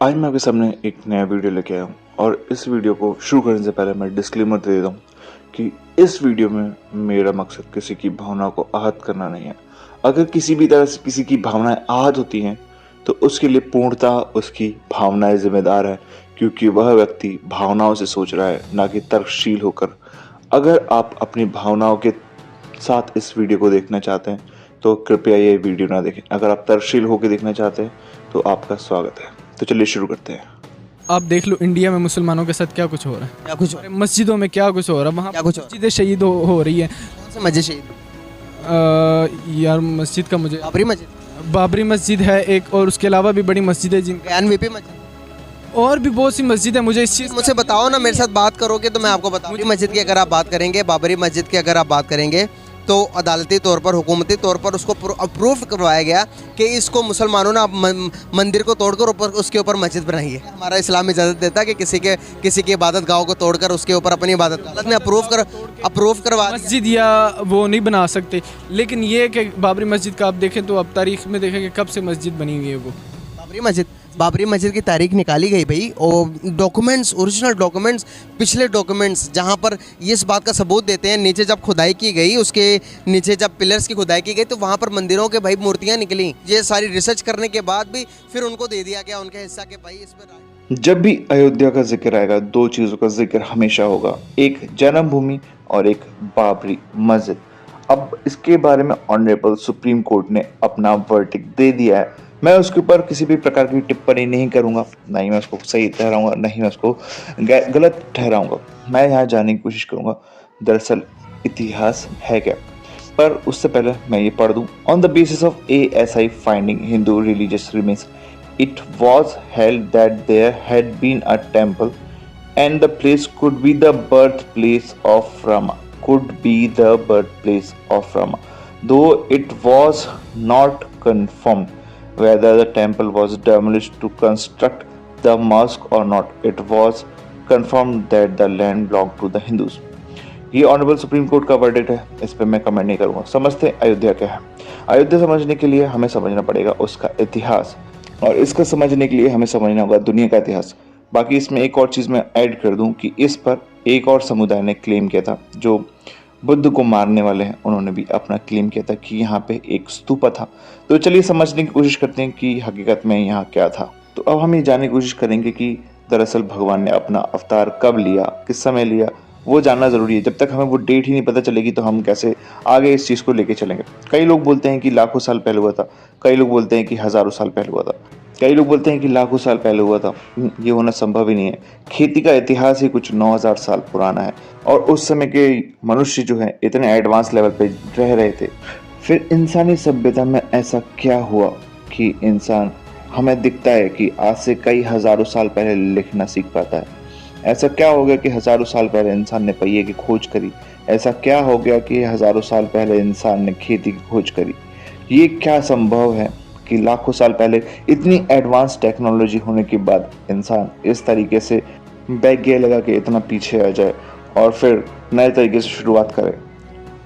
आज मैं आपके सामने एक नया वीडियो लेके आया हूँ और इस वीडियो को शुरू करने से पहले मैं डिस्क्लेमर दे देता हूँ कि इस वीडियो में मेरा मकसद किसी की भावना को आहत करना नहीं है। अगर किसी भी तरह से किसी की भावनाएं आहत होती हैं तो उसके लिए पूर्णतः उसकी भावनाएं जिम्मेदार है, क्योंकि वह व्यक्ति भावनाओं से सोच रहा है, ना कि तर्कशील होकर। अगर आप अपनी भावनाओं के साथ इस वीडियो को देखना चाहते हैं तो कृपया ये वीडियो ना देखें। अगर आप तर्कशील होकर देखना चाहते हैं तो आपका स्वागत है। तो चलिए शुरू करते हैं। आप देख लो इंडिया में मुसलमानों के साथ क्या कुछ हो रहा है, क्या कुछ हो रहा है? मस्जिदों में क्या कुछ हो रहा है, वहाँ क्या कुछ हो रहा है? मस्जिदें शहीद हो रही है। कौन से मस्जिद शहीद? यार मस्जिद का मुझे बाबरी मस्जिद, बाबरी मस्जिद है एक, और उसके अलावा भी बड़ी मस्जिद है जिन ज्ञानवीपी मस्जिद। और भी बहुत सी मस्जिद है। मुझे इस चीज़ मुझसे बताओ ना, मेरे साथ बात करोगे तो मैं आपको बताऊँ। बाबरी मस्जिद की अगर आप बात करेंगे, बाबरी मस्जिद की अगर आप बात करेंगे तो अदालती तौर पर, हुकूमती तौर पर उसको अप्रूव करवाया गया कि इसको मुसलमानों ने मंदिर को तोड़कर ऊपर उसके ऊपर मस्जिद बनाई है। हमारा इस्लाम इजाज़त देता है कि किसी की इबादत गाहों को तोड़कर उसके ऊपर अपनी इबादत अदालत ने अप्रूव करवा दिया। मस्जिद या वो नहीं बना सकते। लेकिन ये कि बाबरी मस्जिद का आप देखें तो आप तारीख में देखें कि कब से मस्जिद बनी हुई है वो। बाबरी मस्जिद की तारीख निकाली गई भाई, और डॉक्यूमेंट्स, ओरिजिनल डॉक्यूमेंट्स, पिछले डॉक्यूमेंट्स जहाँ पर ये इस बात का सबूत देते हैं। नीचे जब खुदाई की गई, उसके नीचे जब पिलर्स की खुदाई की गई तो वहाँ पर मंदिरों के भाई मूर्तियाँ निकली। ये सारी रिसर्च करने के बाद भी फिर उनको दे दिया गया उनके हिस्सा के भाई इस पर। जब भी अयोध्या का जिक्र आएगा, दो चीजों का जिक्र हमेशा होगा, एक जन्मभूमि और एक बाबरी मस्जिद। अब इसके बारे में ऑनरेबल सुप्रीम कोर्ट ने अपना वर्डिक्ट दे दिया है। मैं उसके ऊपर किसी भी प्रकार की टिप्पणी नहीं करूंगा, ना ही मैं उसको सही ठहराऊंगा, ना ही मैं उसको गलत ठहराऊंगा। मैं यहाँ जानने की कोशिश करूंगा दरअसल इतिहास है क्या। पर उससे पहले मैं ये पढ़ दूं। On the basis of ASI finding Hindu religious remains, it was held that there had been a temple and the place could be the birthplace of Rama, though it was not confirmed whether the temple was demolished to construct the mosque or not. It was confirmed that the land belonged to the Hindus. ये honourable supreme court का verdict है, इस पर मैं comment नहीं करूंगा। समझते हैं अयोध्या क्या है। अयोध्या समझने के लिए हमें समझना पड़ेगा उसका इतिहास, और इसका समझने के लिए हमें समझना होगा दुनिया का इतिहास। बाकी इसमें एक और चीज़ मैं ऐड कर दूं कि इस पर एक और समुदाय ने क्लेम किया था, जो बुद्ध को मारने वाले हैं। उन्होंने भी अपना क्लेम किया था कि यहाँ पे एक स्तूपा था। तो चलिए समझने की कोशिश करते हैं कि हकीकत में यहाँ क्या था। तो अब हम ये जानने की कोशिश करेंगे कि दरअसल भगवान ने अपना अवतार कब लिया, किस समय लिया, वो जानना ज़रूरी है। जब तक हमें वो डेट ही नहीं पता चलेगी तो हम कैसे आगे इस चीज़ को लेके चलेंगे। कई लोग बोलते हैं कि लाखों साल पहले हुआ था, कई लोग बोलते हैं कि हज़ारों साल पहले हुआ था, कई लोग बोलते हैं कि लाखों साल पहले हुआ था। ये होना संभव ही नहीं है। खेती का इतिहास ही कुछ 9000 साल पुराना है, और उस समय के मनुष्य जो है इतने एडवांस लेवल पे रह रहे थे। फिर इंसानी सभ्यता में ऐसा क्या हुआ कि इंसान, हमें दिखता है कि आज से कई हज़ारों साल पहले लिखना सीख पाता है। ऐसा क्या हो गया कि हज़ारों साल पहले इंसान ने पहिए की खोज करी? ऐसा क्या हो गया कि हज़ारों साल पहले इंसान ने खेती की खोज करी? ये क्या संभव है कि लाखों साल पहले इतनी एडवांस टेक्नोलॉजी होने के बाद इंसान इस तरीके से बैक गियर लगा के इतना पीछे आ जाए और फिर नए तरीके से शुरुआत करे,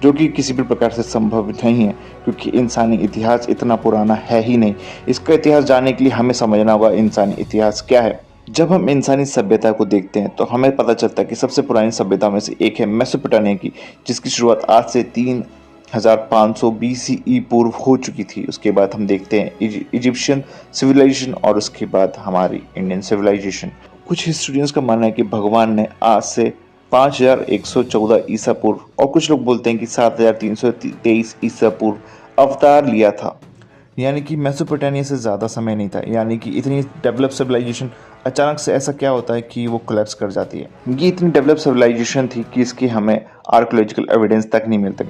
जो कि किसी भी प्रकार से संभव नहीं है, क्योंकि इंसानी इतिहास इतना पुराना है ही नहीं। इसका इतिहास जानने के लिए हमें समझना होगा इंसानी इतिहास क्या है। जब हम इंसानी सभ्यता को देखते हैं तो हमें पता चलता है कि सबसे पुरानी सभ्यता में से एक है मेसोपोटामिया की, जिसकी शुरुआत आज से 3500 BCE पूर्व हो चुकी थी। उसके बाद हम देखते हैं इजिप्शियन सिविलाइजेशन, और उसके बाद हमारी इंडियन सिविलाइजेशन। कुछ हिस्टोरियंस का मानना है कि भगवान ने आज से 5114 ईसा पूर्व, और कुछ लोग बोलते हैं कि 7323 ईसा पूर्व अवतार लिया था। यानी कि मेसोपोटामिया से ज़्यादा समय नहीं था। यानी कि इतनी डेवलप सिविलाइजेशन अचानक से ऐसा क्या होता है कि वो कोलैप्स कर जाती है। ये इतनी डेवलप सिविलाइजेशन थी कि इसकी हमें आर्कियोलॉजिकल एविडेंस तक नहीं मिलते।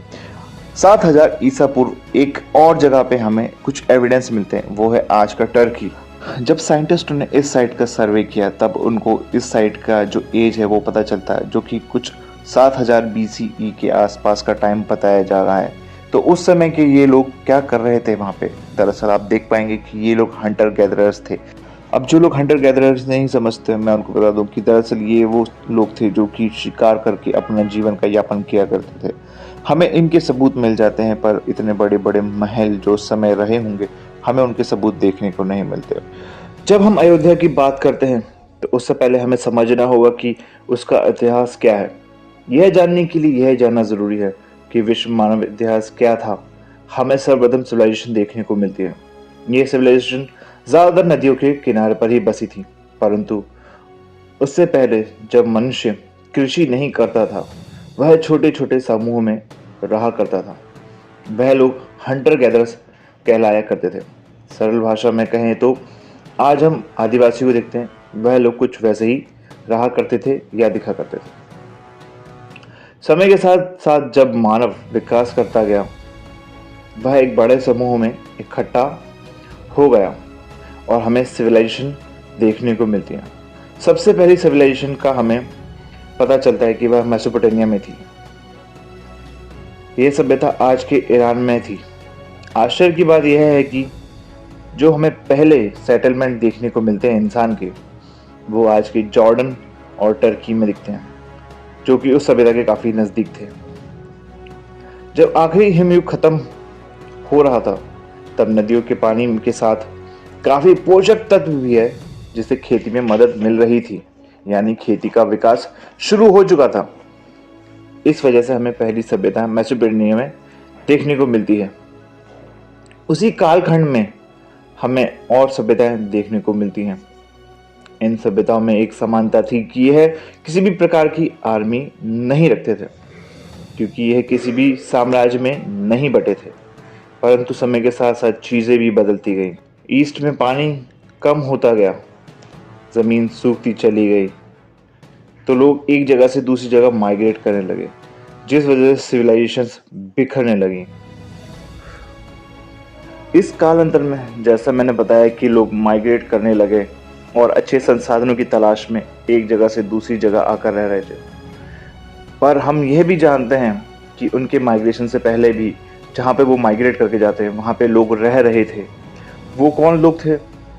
7000 ईसा पूर्व एक और जगह पे हमें कुछ एविडेंस मिलते हैं, वो है आज का टर्की। जब साइंटिस्टों ने इस साइट का सर्वे किया तब उनको इस साइट का जो एज है वो पता चलता है, जो कि कुछ 7000 BCE के आसपास का टाइम बताया जा रहा है। तो उस समय के ये लोग क्या कर रहे थे वहाँ पे? दरअसल आप देख पाएंगे कि ये लोग हंटर गैदरर्स थे। अब जो लोग हंटर गैदरर्स नहीं समझते, मैं उनको बता दूं कि दरअसल ये वो लोग थे जो कि शिकार करके अपना जीवन का यापन किया करते थे। हमें इनके सबूत मिल जाते हैं, पर इतने बड़े बड़े महल जो उस समय रहे होंगे हमें उनके सबूत देखने को नहीं मिलते। जब हम अयोध्या की बात करते हैं तो उससे पहले हमें समझना होगा कि उसका इतिहास क्या है। यह जानने के लिए यह जानना जरूरी है कि विश्व मानव इतिहास क्या था। हमें सर्वप्रथम सिविलाइजेशन देखने को मिलती है। यह सिविलाइजेशन ज्यादातर नदियों के किनारे पर ही बसी थी, परंतु उससे पहले जब मनुष्य कृषि नहीं करता था, वह छोटे छोटे समूह में रहा करता था। वह लोग हंटर गैदर्स कहलाया करते थे। सरल भाषा में कहें तो आज हम आदिवासी को देखते हैं, वह लोग कुछ वैसे ही रहा करते थे या दिखा करते थे। समय के साथ साथ जब मानव विकास करता गया, वह एक बड़े समूह में इकट्ठा हो गया और हमें सिविलाइजेशन देखने को मिलती है। सबसे पहली सिविलाइजेशन का हमें पता चलता है कि वह मेसोपोटामिया में थी। यह सभ्यता आज के ईरान में थी। आश्चर्य की बात यह है कि जो हमें पहले सेटलमेंट देखने को मिलते हैं इंसान के, वो आज के जॉर्डन और टर्की में दिखते हैं, जो कि उस सभ्यता के काफी नजदीक थे। जब आखिरी हिमयुग खत्म हो रहा था, तब नदियों के पानी के साथ काफी पोषक तत्व भी है, जिससे खेती में मदद मिल रही थी, यानी खेती का विकास शुरू हो चुका था। इस वजह से हमें पहली सभ्यता मेसोपोटामिया में देखने को मिलती है। उसी कालखंड में हमें और सभ्यताएं देखने को मिलती हैं। इन सभ्यताओं में एक समानता थी कि यह किसी भी प्रकार की आर्मी नहीं रखते थे, क्योंकि यह किसी भी साम्राज्य में नहीं बटे थे। परंतु समय के साथ साथ चीजें भी बदलती गई। ईस्ट में पानी कम होता गया, जमीन सूखती चली गई, तो लोग एक जगह से दूसरी जगह माइग्रेट करने लगे, जिस वजह से सिविलाइजेशंस बिखरने लगी। इस काल अंतर में जैसा मैंने बताया कि लोग माइग्रेट करने लगे और अच्छे संसाधनों की तलाश में एक जगह से दूसरी जगह आकर रह रहे थे। पर हम यह भी जानते हैं कि उनके माइग्रेशन से पहले भी जहाँ पे वो माइग्रेट करके जाते हैं, वहाँ पे लोग रह रहे थे। वो कौन लोग थे?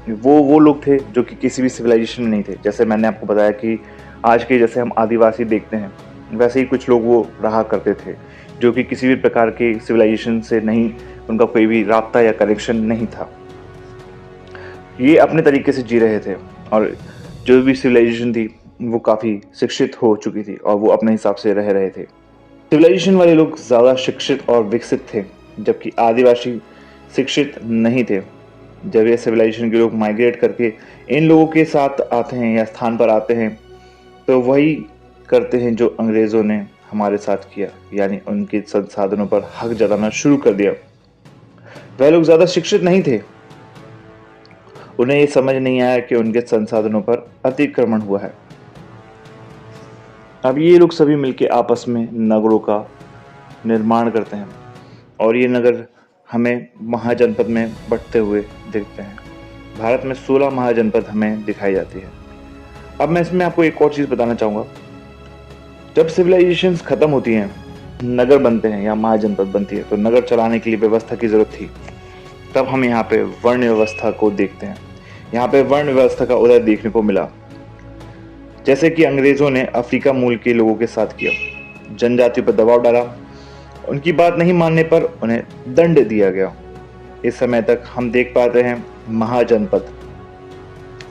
वो लोग थे जो कि किसी भी सिविलाइजेशन में नहीं थे। जैसे मैंने आपको बताया कि आज के जैसे हम आदिवासी देखते हैं, वैसे ही कुछ लोग वो रहा करते थे, जो कि किसी भी प्रकार के सिविलाइजेशन से नहीं, उनका कोई भी राब्ता या कनेक्शन नहीं था। ये अपने तरीके से जी रहे थे और जो भी सिविलाइजेशन थी वो काफ़ी शिक्षित हो चुकी थी और वो अपने हिसाब से रह रहे थे। सिविलाइजेशन वाले लोग ज़्यादा शिक्षित और विकसित थे, जबकि आदिवासी शिक्षित नहीं थे। जब ये सिविलाइजेशन के लोग माइग्रेट करके इन लोगों के साथ आते हैं या स्थान पर आते हैं, तो वही करते हैं जो अंग्रेज़ों ने हमारे साथ किया, यानी उनके संसाधनों पर हक जताना शुरू कर दिया। वह लोग ज़्यादा शिक्षित नहीं थे, उन्हें ये समझ नहीं आया कि उनके संसाधनों पर अतिक्रमण हुआ है। अब ये लोग सभी मिलके आपस में नगरों का निर्माण करते हैं और ये नगर हमें महाजनपद में बंटते हुए दिखते हैं। भारत में 16 महाजनपद हमें दिखाई जाती है। अब मैं इसमें आपको एक और चीज़ बताना चाहूँगा। जब सिविलाइजेशंस खत्म होती हैं, नगर बनते हैं या महाजनपद बनती है, तो नगर चलाने के लिए व्यवस्था की ज़रूरत थी। तब हम यहाँ पे वर्ण व्यवस्था को देखते हैं। यहाँ पे वर्ण व्यवस्था का उदय देखने को मिला, जैसे कि अंग्रेज़ों ने अफ्रीका मूल के लोगों के साथ किया। जनजातियों पर दबाव डाला, उनकी बात नहीं मानने पर उन्हें दंड दिया गया। इस समय तक हम देख पाते हैं महाजनपद,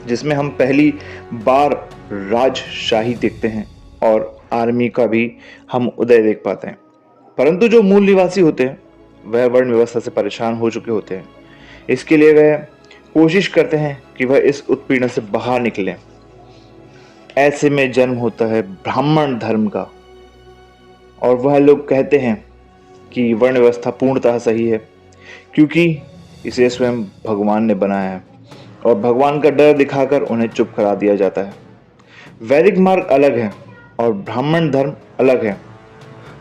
जिसमें हम पहली बार राजशाही देखते हैं और आर्मी का भी हम उदय देख पाते हैं। परंतु जो मूल निवासी होते हैं वह वर्ण व्यवस्था से परेशान हो चुके होते हैं। इसके लिए वह कोशिश करते हैं कि वह इस उत्पीड़न से बाहर निकलें। ऐसे में जन्म होता है ब्राह्मण धर्म का, और वह लोग कहते हैं कि वर्ण व्यवस्था पूर्णतः सही है, क्योंकि इसे स्वयं भगवान ने बनाया है और भगवान का डर दिखाकर उन्हें चुप करा दिया जाता है। वैदिक मार्ग अलग है और ब्राह्मण धर्म अलग है,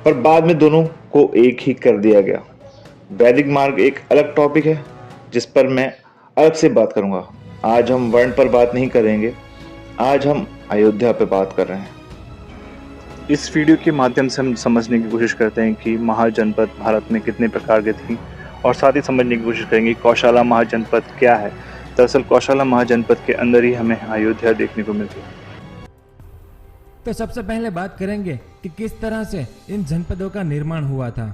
पर बाद में दोनों को एक ही कर दिया गया। वैदिक मार्ग एक अलग टॉपिक है जिस पर मैं अलग से बात करूंगा। आज हम वर्ण पर बात नहीं करेंगे, आज हम अयोध्या पर बात कर रहे हैं। इस वीडियो के माध्यम से हम समझने की कोशिश करते हैं कि महाजनपद भारत में कितने प्रकार के थी, और साथ ही समझने की कोशिश करेंगे कौशाला महाजनपद क्या है। दरअसल कौशाला महाजनपद के अंदर ही हमें अयोध्या देखने को मिलती है। तो सबसे पहले बात करेंगे कि किस तरह से इन जनपदों का निर्माण हुआ था।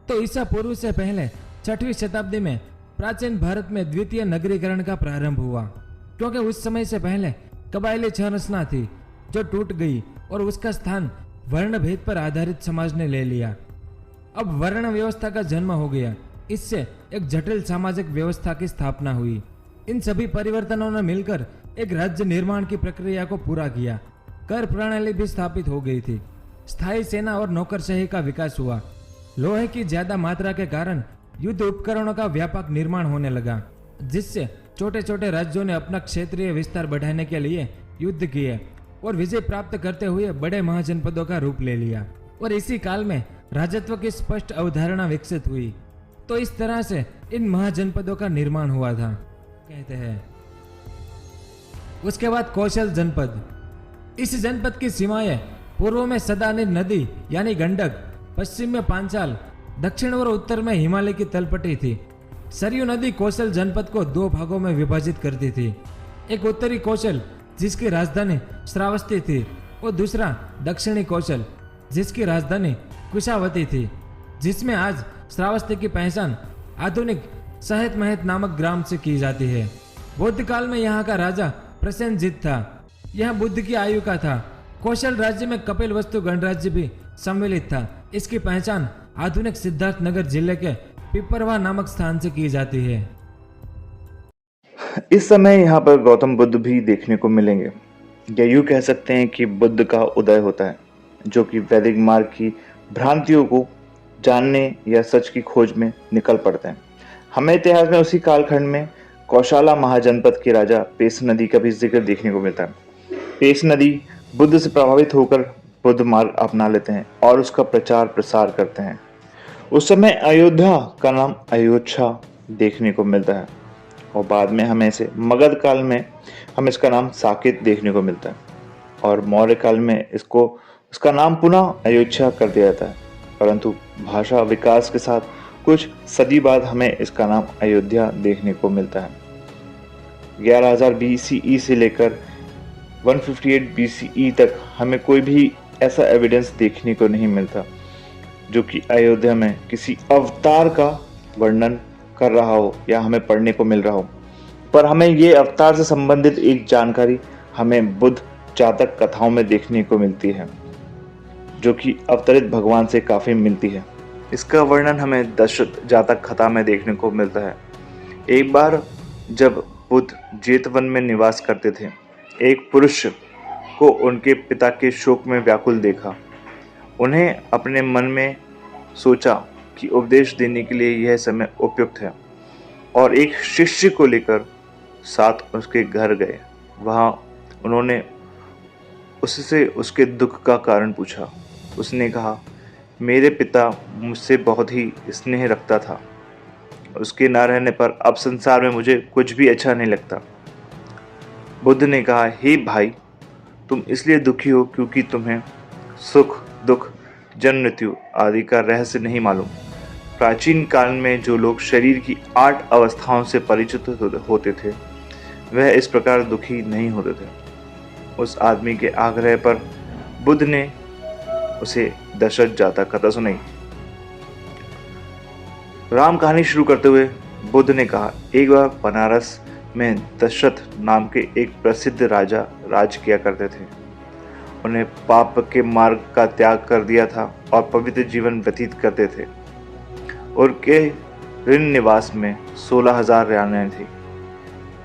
तो ईसा पूर्व से पहले 6वीं शताब्दी में प्राचीन भारत में द्वितीय नगरीकरण का प्रारंभ हुआ। क्योंकि उस समय से पहले कबायली संरचना थी जो टूट गई और उसका स्थान वर्ण भेद पर आधारित समाज ने ले लिया। अब वर्ण व्यवस्था का जन्म हो गया। इससे एक जटिल सामाजिक व्यवस्था की स्थापना हुई। इन सभी परिवर्तनों ने मिलकर एक राज्य निर्माण की प्रक्रिया को पूरा किया। कर प्रणाली भी स्थापित हो गई थी। स्थायी सेना और नौकरशाही का विकास हुआ। लोहे की ज्यादा मात्रा के कारण युद्ध उपकरणों का व्यापक निर्माण होने लगा, जिससे छोटे छोटे राज्यों ने अपना क्षेत्रीय विस्तार बढ़ाने के लिए युद्ध किए और विजय प्राप्त करते हुए बड़े महाजनपदों का रूप ले लिया। और इसी काल में राजत्व की स्पष्ट अवधारणा विकसित हुई। तो इस तरह से इन महाजनपदों का निर्माण हुआ था, कहते हैं। उसके बाद कौशल जनपद। इस जनपद की सीमाएं पूर्व में सदानी नदी यानी गंडक, पश्चिम में पांचाल, दक्षिण और उत्तर में हिमालय की तलपटी थी। सरयू नदी कौशल जनपद को दो भागों में विभाजित करती थी। एक उत्तरी कौशल जिसकी राजधानी श्रावस्ती थी और दूसरा दक्षिणी कौशल जिसकी राजधानी कुशावती थी, जिसमें आज श्रावस्ती की पहचान आधुनिक सहेत महत नामक ग्राम से की जाती है। बौद्ध काल में यहाँ का राजा प्रसेनजित था। यह बुद्ध की आयु का था। कौशल राज्य में कपिल वस्तु गणराज्य भी सम्मिलित था। इसकी पहचान आधुनिक सिद्धार्थ नगर जिले के पिपरवा नामक स्थान से की जाती है। इस समय यहाँ पर गौतम बुद्ध भी देखने को मिलेंगे, या यूँ कह सकते हैं कि बुद्ध का उदय होता है, जो कि वैदिक मार्ग की भ्रांतियों को जानने या सच की खोज में निकल पड़ते हैं। हमें इतिहास में उसी कालखंड में कौशाला महाजनपद के राजा पेश नदी का भी जिक्र देखने को मिलता है। पेश नदी बुद्ध से प्रभावित होकर बुद्ध मार्ग अपना लेते हैं और उसका प्रचार प्रसार करते हैं। उस समय अयोध्या का नाम अयोध्या देखने को मिलता है और बाद में हमें इसे मगध काल में हमें इसका नाम साकेत देखने को मिलता है और मौर्य काल में इसका नाम पुनः अयोध्या कर दिया जाता है। परंतु भाषा विकास के साथ कुछ सदी बाद हमें इसका नाम अयोध्या देखने को मिलता है। 11,000 BCE से लेकर 158 BCE तक हमें कोई भी ऐसा एविडेंस देखने को नहीं मिलता जो कि अयोध्या में किसी अवतार का वर्णन कर रहा हो या हमें पढ़ने को मिल रहा हो। पर हमें ये अवतार से संबंधित एक जानकारी हमें बुद्ध जातक कथाओं में देखने को मिलती है, जो कि अवतरित भगवान से काफ़ी मिलती है। इसका वर्णन हमें दशरथ जातक कथा में देखने को मिलता है। एक बार जब बुद्ध जेतवन में निवास करते थे, एक पुरुष को उनके पिता के शोक में व्याकुल देखा। उन्हें अपने मन में सोचा कि उपदेश देने के लिए यह समय उपयुक्त है और एक शिष्य को लेकर साथ उसके घर गए। वहाँ उन्होंने उससे उसके दुख का कारण पूछा। उसने कहा, मेरे पिता मुझसे बहुत ही स्नेह रखता था। उसके ना रहने पर अब संसार में मुझे कुछ भी अच्छा नहीं लगता। बुद्ध ने कहा, हे भाई, तुम इसलिए दुखी हो क्योंकि तुम्हें सुख, दुख, जन्म, मृत्यु आदि का रहस्य नहीं मालूम। प्राचीन काल में जो लोग शरीर की 8 अवस्थाओं से परिचित होते थे, वह इस प्रकार दुखी नहीं होते थे। उस आदमी के आग्रह पर बुद्ध ने उसे दशरथ जातक कथा सुनाई। राम कहानी शुरू करते हुए बुद्ध ने कहा, एक बार बनारस में दशरथ नाम के एक प्रसिद्ध राजा राज किया करते थे। उन्हें पाप के मार्ग का त्याग कर दिया था और पवित्र जीवन व्यतीत करते थे। उनके ऋण निवास में 16,000 रानियां थी।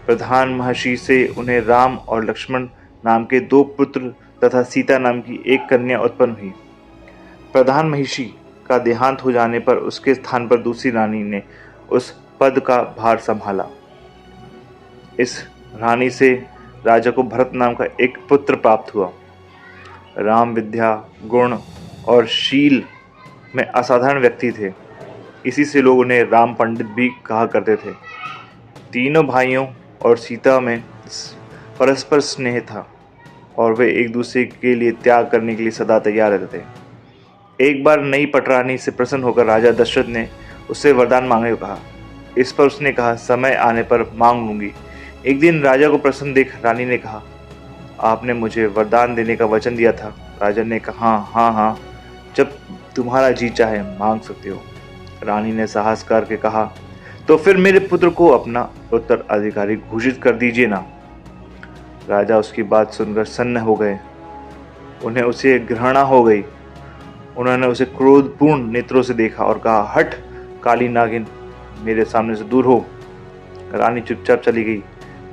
प्रधान महर्षि से उन्हें राम और लक्ष्मण नाम के 2 पुत्र तथा सीता नाम की एक कन्या उत्पन्न हुई। प्रधान महर्षि का देहांत हो जाने पर उसके स्थान पर दूसरी रानी ने उस पद का भार संभाला। इस रानी से राजा को भरत नाम का एक पुत्र प्राप्त हुआ। राम विद्या, गुण और शील में असाधारण व्यक्ति थे। इसी से लोग उन्हें राम पंडित भी कहा करते थे। तीनों भाइयों और सीता में परस्पर स्नेह था और वे एक दूसरे के लिए त्याग करने के लिए सदा तैयार रहते थे। एक बार नई पटरानी से प्रसन्न होकर राजा दशरथ ने उससे वरदान मांगने को कहा। इस पर उसने कहा, समय आने पर मांग लूंगी। एक दिन राजा को प्रसन्न देख रानी ने कहा, आपने मुझे वरदान देने का वचन दिया था। राजा ने कहा, हाँ, जब तुम्हारा जी चाहे मांग सकते हो। रानी ने साहस करके कहा, तो फिर मेरे पुत्र को अपना उत्तराधिकारी घोषित कर दीजिए ना। राजा उसकी बात सुनकर सन्न हो गए। उन्हें उसे घृणा हो गई। उन्होंने उसे क्रोधपूर्ण नेत्रों से देखा और कहा, हट काली नागिन, मेरे सामने से दूर हो। रानी चुपचाप चली गई,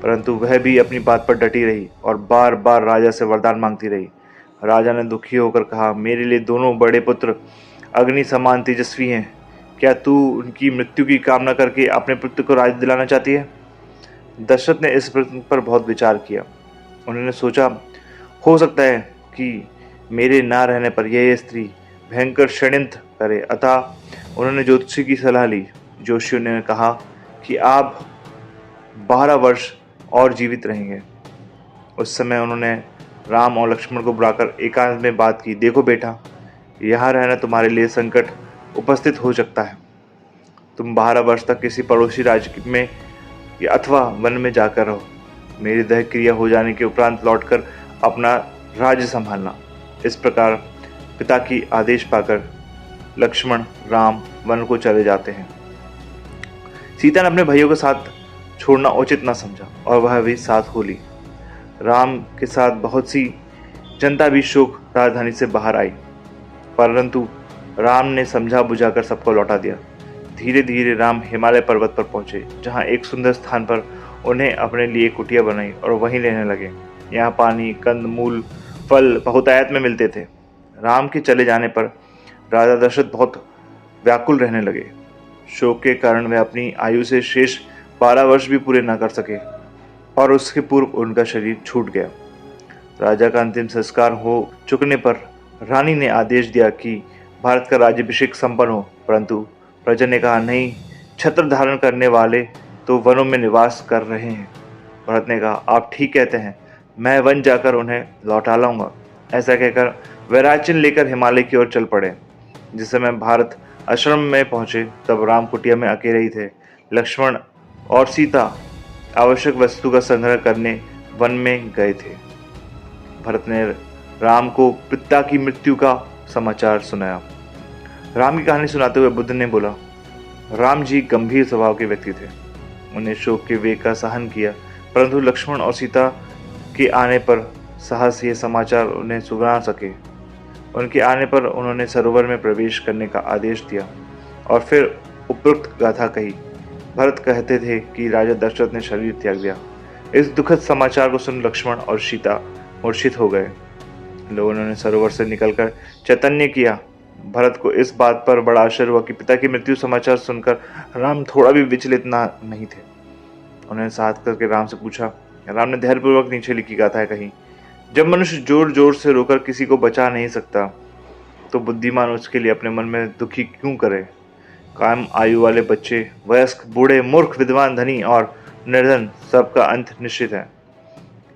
परंतु वह भी अपनी बात पर डटी रही और बार बार राजा से वरदान मांगती रही। राजा ने दुखी होकर कहा, मेरे लिए दोनों बड़े पुत्र अग्नि समान तेजस्वी हैं। क्या तू उनकी मृत्यु की कामना करके अपने पुत्र को राज्य दिलाना चाहती है? दशरथ ने इस प्रश्न पर बहुत विचार किया। उन्होंने सोचा, हो सकता है कि मेरे ना रहने पर यह स्त्री भयंकर षड्यंत्र करे। अतः उन्होंने ज्योतिषी की सलाह ली। जोशियों ने कहा कि आप 12 वर्ष और जीवित रहेंगे। उस समय उन्होंने राम और लक्ष्मण को बुलाकर एकांत में बात की। देखो बेटा, यहाँ रहना तुम्हारे लिए संकट उपस्थित हो सकता है। तुम 12 वर्ष तक किसी पड़ोसी राज्य में या अथवा वन में जाकर रहो। मेरी दह क्रिया हो जाने के उपरांत लौटकर अपना राज्य संभालना। इस प्रकार पिता की आदेश पाकर लक्ष्मण राम वन को चले जाते हैं। सीता ने अपने भाइयों के साथ छोड़ना उचित न समझा और वह भी साथ हो ली। राम के साथ बहुत सी जनता भी शोक राजधानी से बाहर आई, परंतु राम ने समझा बुझाकर सबको लौटा दिया। धीरे धीरे राम हिमालय पर्वत पर पहुंचे, जहां एक सुंदर स्थान पर उन्हें अपने लिए कुटिया बनाई और वहीं रहने लगे। यहाँ पानी, कंद मूल, फल बहुतायत में मिलते थे। राम के चले जाने पर राजा दशरथ बहुत व्याकुल रहने लगे। शोक के कारण वे अपनी आयु से शेष 12 वर्ष भी पूरे न कर सके और उसके पूर्व उनका शरीर छूट गया। राजा का अंतिम संस्कार हो चुकने पर रानी ने आदेश दिया कि भारत का राज्याभिषेक संपन्न हो, परंतु प्रजा ने कहा, नहीं, छत्र धारण करने वाले तो वनों में निवास कर रहे हैं। भरत ने कहा, आप ठीक कहते हैं, मैं वन जाकर उन्हें लौटा लाऊंगा। ऐसा कहकर वे राज्य लेकर हिमालय की ओर चल पड़े। जिस समय भारत आश्रम में पहुंचे तब राम कुटिया में अकेले ही थे। लक्ष्मण और सीता आवश्यक वस्तु का संग्रह करने वन में गए थे। भरत ने राम को पिता की मृत्यु का समाचार सुनाया। राम की कहानी सुनाते हुए बुद्ध ने बोला, राम जी गंभीर स्वभाव के व्यक्ति थे। उन्हें शोक के वेग का सहन किया, परंतु लक्ष्मण और सीता के आने पर साहस ये समाचार उन्हें सुना सके। उनके आने पर उन्होंने सरोवर में प्रवेश करने का आदेश दिया और फिर उपरोक्त गाथा कही। भरत कहते थे कि राजा दशरथ ने शरीर त्याग दिया। इस दुखद समाचार को सुन लक्ष्मण और सीता मूर्छित हो गए। लोगों ने सरोवर से निकलकर चैतन्य किया। भरत को इस बात पर बड़ा आश्चर्य हुआ कि पिता की मृत्यु समाचार सुनकर राम थोड़ा भी विचलित नहीं थे। उन्होंने साथ करके राम से पूछा। राम ने धैर्यपूर्वक नीचे लिखी गाथा कही। जब मनुष्य जोर जोर से रोकर किसी को बचा नहीं सकता, तो बुद्धिमान उसके लिए अपने मन में दुखी क्यों करे। कायम आयु वाले बच्चे, वयस्क, बूढ़े, मूर्ख, विद्वान, धनी और निर्धन, सबका अंत निश्चित है।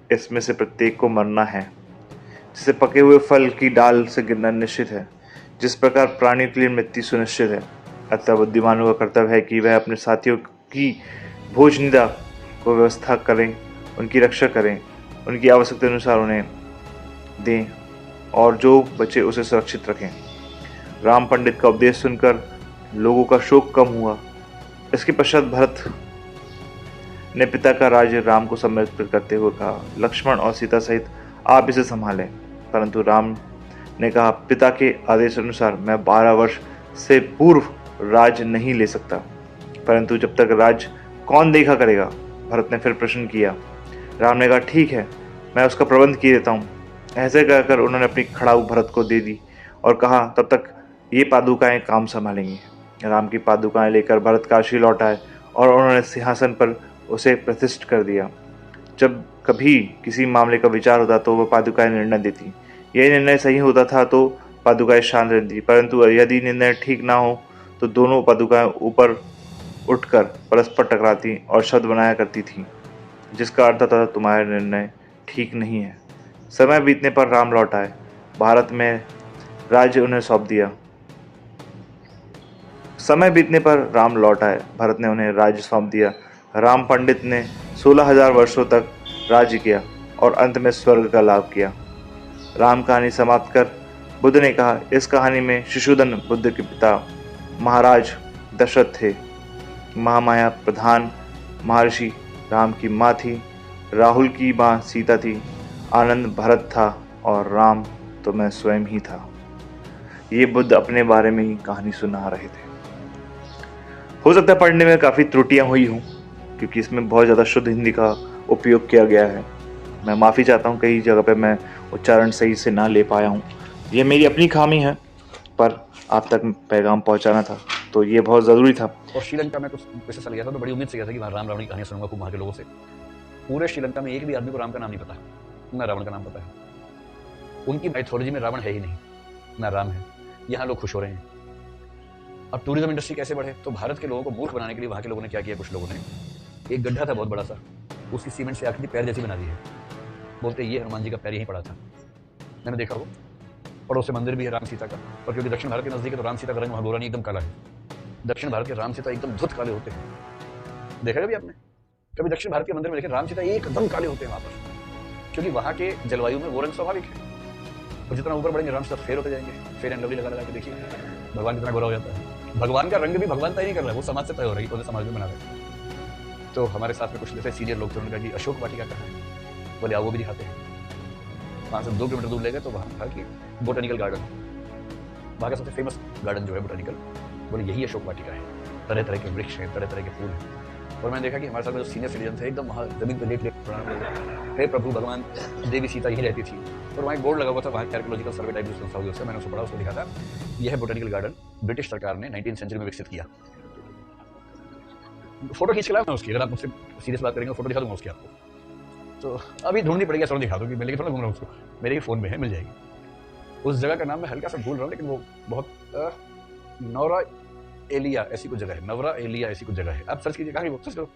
इसमें से प्रत्येक को मरना है। जैसे पके हुए फल की डाल से गिरना निश्चित है, जिस प्रकार प्राणियों के लिए मृत्यु सुनिश्चित है। अतः बुद्धिमानों का कर्तव्य है कि वह अपने साथियों की भोजनिदा को व्यवस्था करें, उनकी रक्षा करें, उनकी आवश्यकता अनुसार उन्हें दें और जो बचे उसे सुरक्षित रखें। राम पंडित का उपदेश सुनकर लोगों का शोक कम हुआ। इसके पश्चात भरत ने पिता का राज्य राम को समर्पित करते हुए कहा, लक्ष्मण और सीता सहित आप इसे संभालें। परंतु राम ने कहा, पिता के आदेश अनुसार मैं 12 वर्ष से पूर्व राज्य नहीं ले सकता। परंतु जब तक राज्य कौन देखा करेगा? भरत ने फिर प्रश्न किया। राम ने कहा, ठीक है, मैं उसका प्रबंध किए देता हूँ। ऐसे कहकर उन्होंने अपनी खड़ाऊ भरत को दे दी और कहा, तब तक ये पादुकाएं काम संभालेंगी। राम की पादुकाएं लेकर भरत काशी लौट आए और उन्होंने सिंहासन पर उसे प्रतिष्ठित कर दिया। जब कभी किसी मामले का विचार होता तो वह पादुकाएं निर्णय देती। यह निर्णय सही होता था तो पादुकाएं शांत रहती, परंतु यदि निर्णय ठीक ना हो तो दोनों पादुकाएं ऊपर उठकर परस्पर टकराती और शब्द बनाया करती थीं, जिसका अर्थ था, तुम्हारा निर्णय ठीक नहीं है। समय बीतने पर राम लौट आए। भारत में राज्य उन्हें सौंप दिया। समय बीतने पर राम लौट आए। भरत ने उन्हें राज्य सौंप दिया। राम पंडित ने 16,000 वर्षों तक राज्य किया और अंत में स्वर्ग का लाभ किया। राम कहानी समाप्त कर बुद्ध ने कहा, इस कहानी में शिशुधन बुद्ध के पिता महाराज दशरथ थे। महामाया प्रधान महर्षि राम की माँ थी। राहुल की माँ सीता थी, आनंद भरत था और राम तो मैं स्वयं ही था। ये बुद्ध अपने बारे में ही कहानी सुना रहे थे। हो सकता है पढ़ने में काफ़ी त्रुटियां हुई हों, क्योंकि इसमें बहुत ज़्यादा शुद्ध हिंदी का उपयोग किया गया है। मैं माफ़ी चाहता हूँ, कई जगह पे मैं उच्चारण सही से ना ले पाया हूँ। ये मेरी अपनी खामी है, पर आप तक पैगाम पहुँचाना था तो ये बहुत ज़रूरी था। और श्रीलंका में कुछ पैसे चल गया था, तो बड़ी उम्मीद से गया था कि वहाँ राम रावण की कहानियाँ सुनूंगा खूब वहाँ के लोगों से। पूरे श्रीलंका में एक भी आदमी को राम का नाम नहीं पता, ना रावण का नाम पता है। उनकी माइथोलॉजी में रावण है ही नहीं, ना राम है। यहाँ लोग खुश हो रहे हैं। अब टूरिज्म इंडस्ट्री कैसे बढ़े, तो भारत के लोगों को मूर्ख बनाने के लिए वहाँ के लोगों ने क्या किया, कुछ लोगों ने एक गड्ढा था बहुत बड़ा सा, उसकी सीमेंट से आकृति पैर जैसी बना दी है। बोलते ये हनुमान जी का पैर यहीं पड़ा था। मैंने देखा वो पड़ोस से मंदिर भी है राम सीता का, और क्योंकि दक्षिण भारत के नजदीक है तो राम सीता का रंग वहाँ गोरा नहीं, एकदम काला है। दक्षिण भारत के राम सीता एकदम धुत काले होते हैं। देखा कभी आपने? कभी दक्षिण भारत के मंदिर में देखे राम सीता एकदम काले होते हैं वहाँ पर, क्योंकि वहाँ के जलवायु में वो रंग स्वाभाविक है। और जितना ऊपर बढ़ेंगे राम सीता फेर होते जाएंगे। फेर एंड लवली लगा के देखिए भगवान कितना गोरा हो जाता है। भगवान का रंग भी भगवान तय नहीं कर रहा है, वो समाज से तय हो रही है, तो समाज में बना रहे हैं। तो हमारे साथ में कुछ जैसे सीनियर लोग थे, उन्होंने कहा कि अशोक वाटिका कहाँ है? बोले आओ वो भी दिखाते हैं। वहाँ से 2 किलोमीटर दूर ले गए तो वहाँ था कि बोटेनिकल गार्डन, वहाँ का सबसे फेमस गार्डन जो है बोटेनिकल, बोले यही अशोक वाटिका है। तरह तरह के वृक्ष हैं, तरह तरह के फूल हैं। और मैंने देखा कि हमारे साथ में जो सीनियर सिटीजन थे एकदम वहाँ जमीन पर लेट प्रणाम कर, हे प्रभु भगवान देवी सीता यही रहती थी। और वहाँ एक बोर्ड लगा हुआ था, वहाँ आर्कियोलॉजिकल सर्वे टाइप जो संस्था हुई उससे मैंने उसको पढ़ा, उसको लिखा था यह है बोटेनिकल गार्डन ब्रिटिश सरकार ने 19वीं सेंचुरी में विकसित किया। फोटो खींच के लाया मैं उसकी, अगर आप मुझसे सीरियस बात करेंगे फोटो दिखा दूंगा उसकी आपको। तो अभी ढूंढनी पड़ेगी, सर दिखा दूंगी, मैं लेके थोड़ा घूम रहा हूँ उसको, मेरे ही फ़ोन में है, मिल जाएगी। उस जगह का नाम मैं हल्का सा भूल रहा हूँ, लेकिन वो बहुत नौरा एलिया ऐसी कुछ जगह है, नवरा एलिया ऐसी कुछ जगह है। आप सर्च कीजिए, कहाँ वो सर्च करो,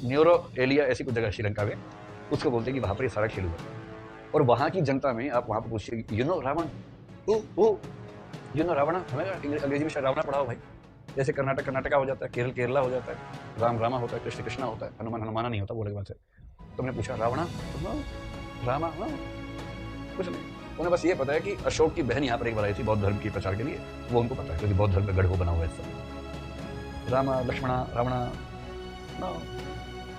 न्यूरो एलिया ऐसी कुछ जगह है श्रीलंका में, उसको बोलते हैं कि वहाँ पर ये सारा खेल हुआ। और वहाँ की जनता में आप वहाँ पर पूछिए you know Ravan, you know Ravan, हमें अंग्रेजी में शायद रावणा पढ़ा हो भाई। जैसे कर्नाटका हो जाता है, केरला हो जाता है, राम रामा होता है, कृष्ण कृष्णा होता है, हनुमाना नहीं होता, बोले के बाद से। तो मैंने पूछा रावणा, रामा, कुछ नहीं। उन्हें बस ये पता है कि अशोक की बहन यहाँ पर एक बार आई थी बौद्ध धर्म के प्रचार के लिए, वो उनको पता है क्योंकि बौद्ध धर्म का गढ़ वो बना हुआ है सब। रामा, लक्ष्मणा, रावणा,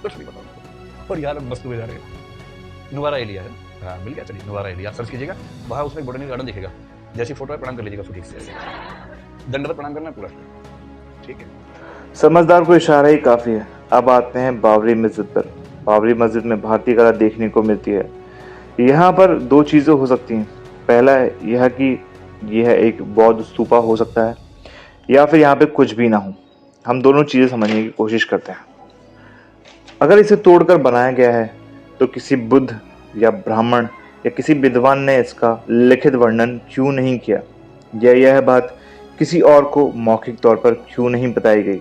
कुछ नहीं पता उनको। और यार मस्त हुए जा रहे हैं। नुवारा एलिया है, हाँ मिल गया, चलिए नुवारा एलिया सर्च कीजिएगा, वहाँ उसमें एक बोटेनिकल गार्डन दिखेगा। जैसी फोटो है प्रणाम कर लीजिएगा उसको ठीक से, दंडवत प्रणाम करना पूरा, ठीक है। समझदार को इशारा ही काफ़ी है। अब आते हैं बाबरी मस्जिद पर। बाबरी मस्जिद में भारतीय कला देखने को मिलती है। यहाँ पर 2 चीज़ें हो सकती हैं। पहला है यह कि यह एक बौद्ध स्तूपा हो सकता है, या फिर यहाँ पे कुछ भी ना हो। हम दोनों चीज़ें समझने की कोशिश करते हैं। अगर इसे तोड़कर बनाया गया है तो किसी बुद्ध या ब्राह्मण या किसी विद्वान ने इसका लिखित वर्णन क्यों नहीं किया, या यह बात किसी और को मौखिक तौर पर क्यों नहीं बताई गई।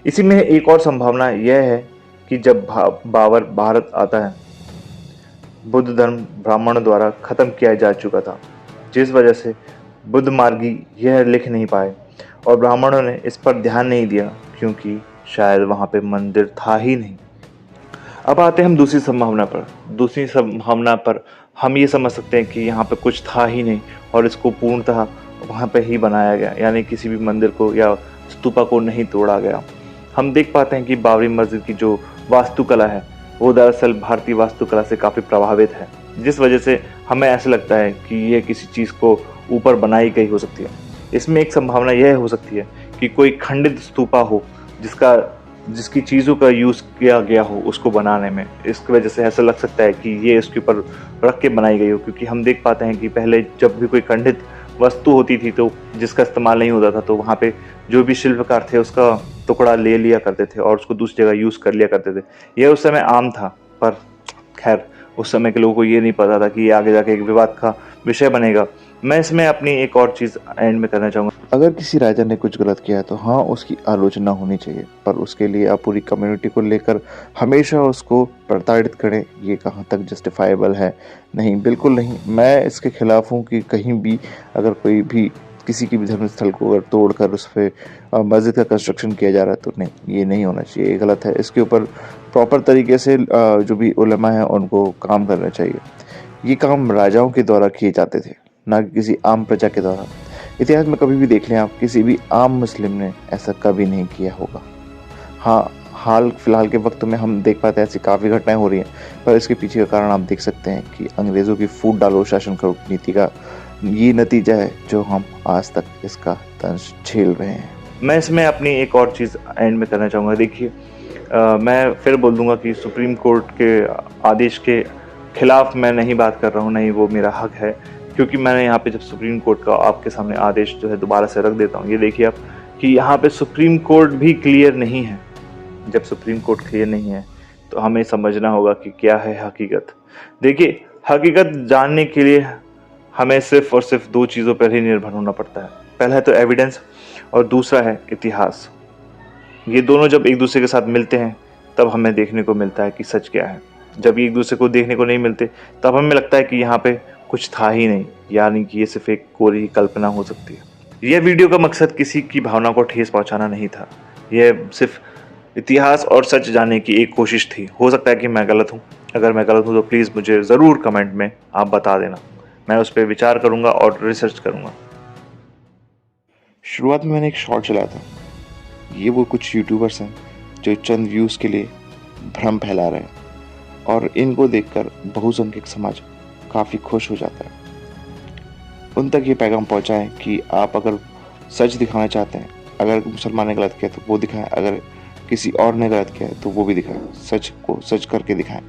इसी में एक और संभावना यह है कि जब बाबर भारत आता है, बुद्ध धर्म ब्राह्मणों द्वारा खत्म किया जा चुका था, जिस वजह से बुद्ध मार्गी यह लिख नहीं पाए और ब्राह्मणों ने इस पर ध्यान नहीं दिया, क्योंकि शायद वहाँ पे मंदिर था ही नहीं। अब आते हैं हम दूसरी संभावना पर। दूसरी संभावना पर हम ये समझ सकते हैं कि यहाँ पे कुछ था ही नहीं और इसको पूर्णतः वहाँ पे ही बनाया गया, यानी किसी भी मंदिर को या स्तूपा को नहीं तोड़ा गया। हम देख पाते हैं कि बाबरी मस्जिद की जो वास्तुकला है वो दरअसल भारतीय वास्तुकला से काफ़ी प्रभावित है, जिस वजह से हमें ऐसा लगता है कि ये किसी चीज़ को ऊपर बनाई गई हो सकती है। इसमें एक संभावना यह हो सकती है कि कोई खंडित स्तूपा हो जिसकी चीज़ों का यूज़ किया गया हो उसको बनाने में। इसकी वजह से ऐसा लग सकता है कि ये इसके ऊपर रख के बनाई गई हो, क्योंकि हम देख पाते हैं कि पहले जब भी कोई खंडित वस्तु होती थी तो जिसका इस्तेमाल नहीं होता था, तो वहाँ पे जो भी शिल्पकार थे उसका टुकड़ा ले लिया करते थे और उसको दूसरी जगह यूज़ कर लिया करते थे। यह उस समय आम था, पर खैर उस समय के लोगों को ये नहीं पता था कि ये आगे जाके एक विवाद का विषय बनेगा। मैं इसमें अपनी एक और चीज़ एंड में करना चाहूँगा। अगर किसी राजा ने कुछ गलत किया है तो हाँ, उसकी आलोचना होनी चाहिए, पर उसके लिए आप पूरी कम्युनिटी को लेकर हमेशा उसको प्रताड़ित करें, ये कहाँ तक जस्टिफाइबल है? नहीं, बिल्कुल नहीं। मैं इसके खिलाफ हूँ कि कहीं भी अगर कोई भी किसी की भी धर्मस्थल को अगर तोड़कर उस पर मस्जिद का कंस्ट्रक्शन किया जा रहा है तो नहीं, ये नहीं होना चाहिए, ये गलत है। इसके ऊपर प्रॉपर तरीके से जो भी उलमा है उनको काम करना चाहिए। ये काम राजाओं के द्वारा किए जाते थे, ना कि किसी आम प्रजा के द्वारा। इतिहास में कभी भी देख लें आप, किसी भी आम मुस्लिम ने ऐसा कभी नहीं किया होगा। हाँ, हाल फिलहाल के वक्त में हम देख पाते हैं ऐसी काफ़ी घटनाएं हो रही हैं, पर इसके पीछे का कारण आप देख सकते हैं कि अंग्रेज़ों की फूट डालो शासन करो नीति का ये नतीजा है जो हम आज तक इसका तंज झेल रहे हैं। मैं इसमें अपनी एक और चीज़ एंड में करना चाहूँगा। देखिए, मैं फिर बोल दूँगा कि सुप्रीम कोर्ट के आदेश के खिलाफ मैं नहीं बात कर रहा हूँ, नहीं वो मेरा हक है, क्योंकि मैंने यहाँ पे जब सुप्रीम कोर्ट का आपके सामने आदेश जो है दोबारा से रख देता हूँ। ये देखिए आप कि यहाँ पे सुप्रीम कोर्ट भी क्लियर नहीं है। जब सुप्रीम कोर्ट क्लियर नहीं है तो हमें समझना होगा कि क्या है हकीकत। देखिए, हकीकत जानने के लिए हमें सिर्फ और सिर्फ दो चीज़ों पर ही निर्भर होना पड़ता है। पहला है तो एविडेंस और दूसरा है इतिहास। ये दोनों जब एक दूसरे के साथ मिलते हैं तब हमें देखने को मिलता है कि सच क्या है। जब ये एक दूसरे को देखने को नहीं मिलते तब हमें लगता है कि यहाँ पे कुछ था ही नहीं, यानी कि ये सिर्फ एक कोरी कल्पना हो सकती है। यह वीडियो का मकसद किसी की भावना को ठेस पहुंचाना नहीं था। यह सिर्फ इतिहास और सच जानने की एक कोशिश थी। हो सकता है कि मैं गलत हूँ। अगर मैं गलत हूँ तो प्लीज़ मुझे ज़रूर कमेंट में आप बता देना। मैं उस पर विचार करूँगा और रिसर्च करूँगा। शुरुआत में मैंने एक शॉर्ट चलाया था। ये वो कुछ यूट्यूबर्स हैं जो चंद व्यूज़ के लिए भ्रम फैला रहे हैं और इनको देखकर बहुसंख्यक समाज काफ़ी खुश हो जाता है। उन तक ये पैगाम पहुंचाएं कि आप अगर सच दिखाना चाहते हैं, अगर मुसलमान ने गलत किया तो वो दिखाएं, अगर किसी और ने गलत किया है तो वो भी दिखाएं। सच को सच करके दिखाएं,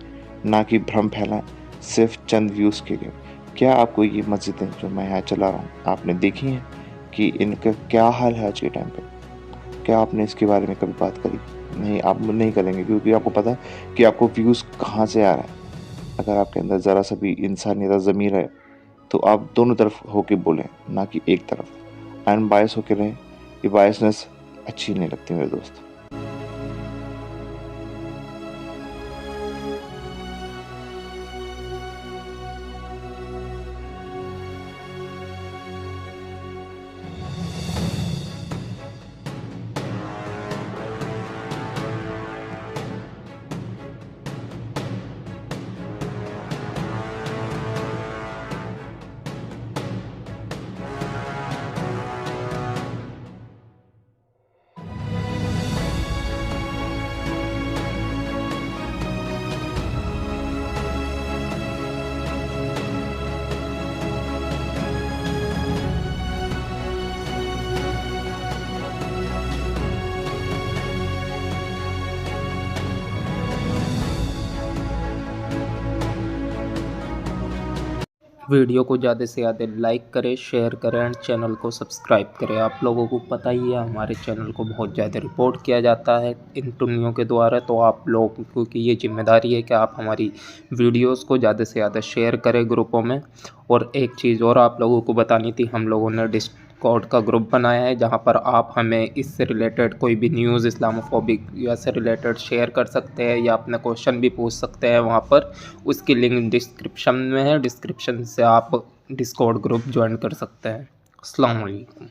ना कि भ्रम फैलाएं सिर्फ चंद व्यूज़ के लिए। क्या आपको ये मस्जिदें जो मैं यहाँ चला रहा हूँ आपने देखी हैं कि इनका क्या हाल है आज के टाइम पे? क्या आपने इसके बारे में कभी बात करी? नहीं, आप नहीं करेंगे, क्योंकि आपको पता है कि आपको व्यूज़ कहाँ से आ रहा है। अगर आपके अंदर ज़रा सा भी इंसानियत ज़मीर है तो आप दोनों तरफ होके बोलें, ना कि एक तरफ। अनबायस होके रहें। ये बायसनेस अच्छी नहीं लगती मेरे दोस्त। वीडियो को ज़्यादा से ज़्यादा लाइक करें, शेयर करें एंड चैनल को सब्सक्राइब करें। आप लोगों को पता ही है हमारे चैनल को बहुत ज़्यादा रिपोर्ट किया जाता है इन टुन्नियों के द्वारा, तो आप लोगों की ये जिम्मेदारी है कि आप हमारी वीडियोस को ज़्यादा से ज़्यादा शेयर करें ग्रुपों में। और एक चीज़ और आप लोगों को बतानी थी, हम लोगों ने डिस्कॉर्ड का ग्रुप बनाया है जहाँ पर आप हमें इससे रिलेटेड कोई भी न्यूज़ इस्लामोफोबिक या से रिलेटेड शेयर कर सकते हैं या अपने क्वेश्चन भी पूछ सकते हैं वहाँ पर। उसकी लिंक डिस्क्रिप्शन में है, डिस्क्रिप्शन से आप डिस्कॉर्ड ग्रुप ज्वाइन कर सकते हैं। अस्सलाम वालेकुम।